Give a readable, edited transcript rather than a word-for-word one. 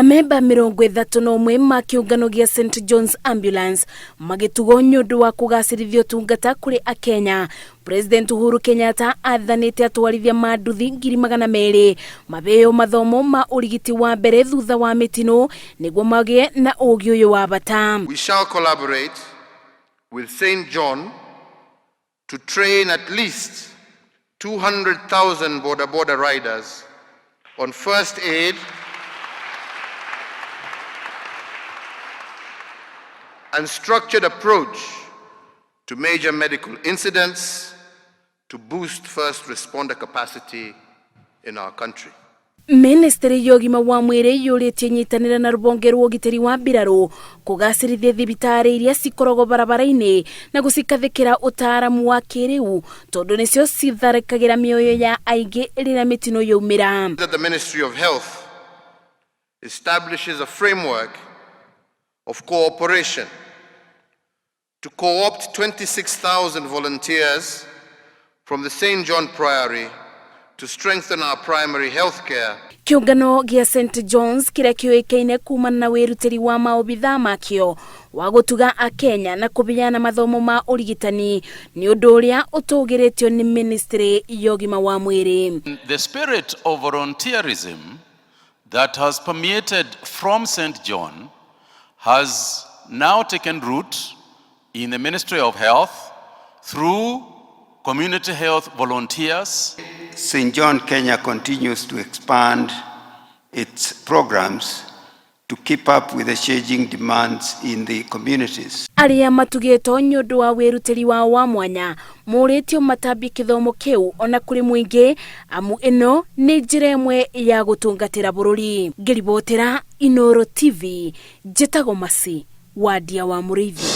Amemba 31 ma kĩũngano gĩa St John's Ambulance magĩtugwo nyũndũ wa kũgacĩrithia ũtungata kũrĩ Akenya. President Uhuru Kenyatta athanĩte atwarithia ma nduthi 200,000 mabeo mathomo ma ũrigiti wa mbere thutha wa mĩtino nĩguo magĩe na ũũgĩ ũyũ wa bata. We shall collaborate with St John to train at least 200,000 border riders on first aid and structured approach to major medical incidents to boost first responder capacity in our country. Ministry ya ũgima wa mwĩrĩ yũrĩtie nyitanĩra na rũhonge rwa ũgitĩri wa mbirarũ kũgacĩrithia thibitarĩ iria cikoragwo barabara-inĩ na gũcikathĩkĩra ũtaaramu wa kĩrĩu tondũ nĩcio citharĩkagĩra mĩoyo ya aingĩ rĩrĩa mĩtino yaumĩra. The Ministry of Health establishes a framework of cooperation to co-opt 26,000 volunteers from the St. John Priory to strengthen our primary health care. Kĩũngano gĩa St John's kĩrĩa kĩoĩkaine kumana na wĩrutĩri wa maobithaa makĩo wa gũtuga Akenya na kũheana mathomo ma ũrigitani nĩ ũndũ ũrĩa ũtũgĩrĩtio nĩ Ministry ya ũgima wa mwĩrĩ. The spirit of volunteerism that has permeated from St John has now taken root in the Ministry of Health through community health volunteers. St. John Kenya continues to expand its programs to keep up with the changing demands in the communities. Arĩa matugĩtwo nyũndũ wa wĩrutĩri wao wa mwanya mũrĩtio matambie kĩthomo kĩu ona kũrĩ mũingĩ amu ĩno nĩ njĩra ĩmwe ya gũtungatĩra bũrũri. Ngĩribotera Inooro TV, njĩtagwo Masi, Wadia wa Mũrĩithi.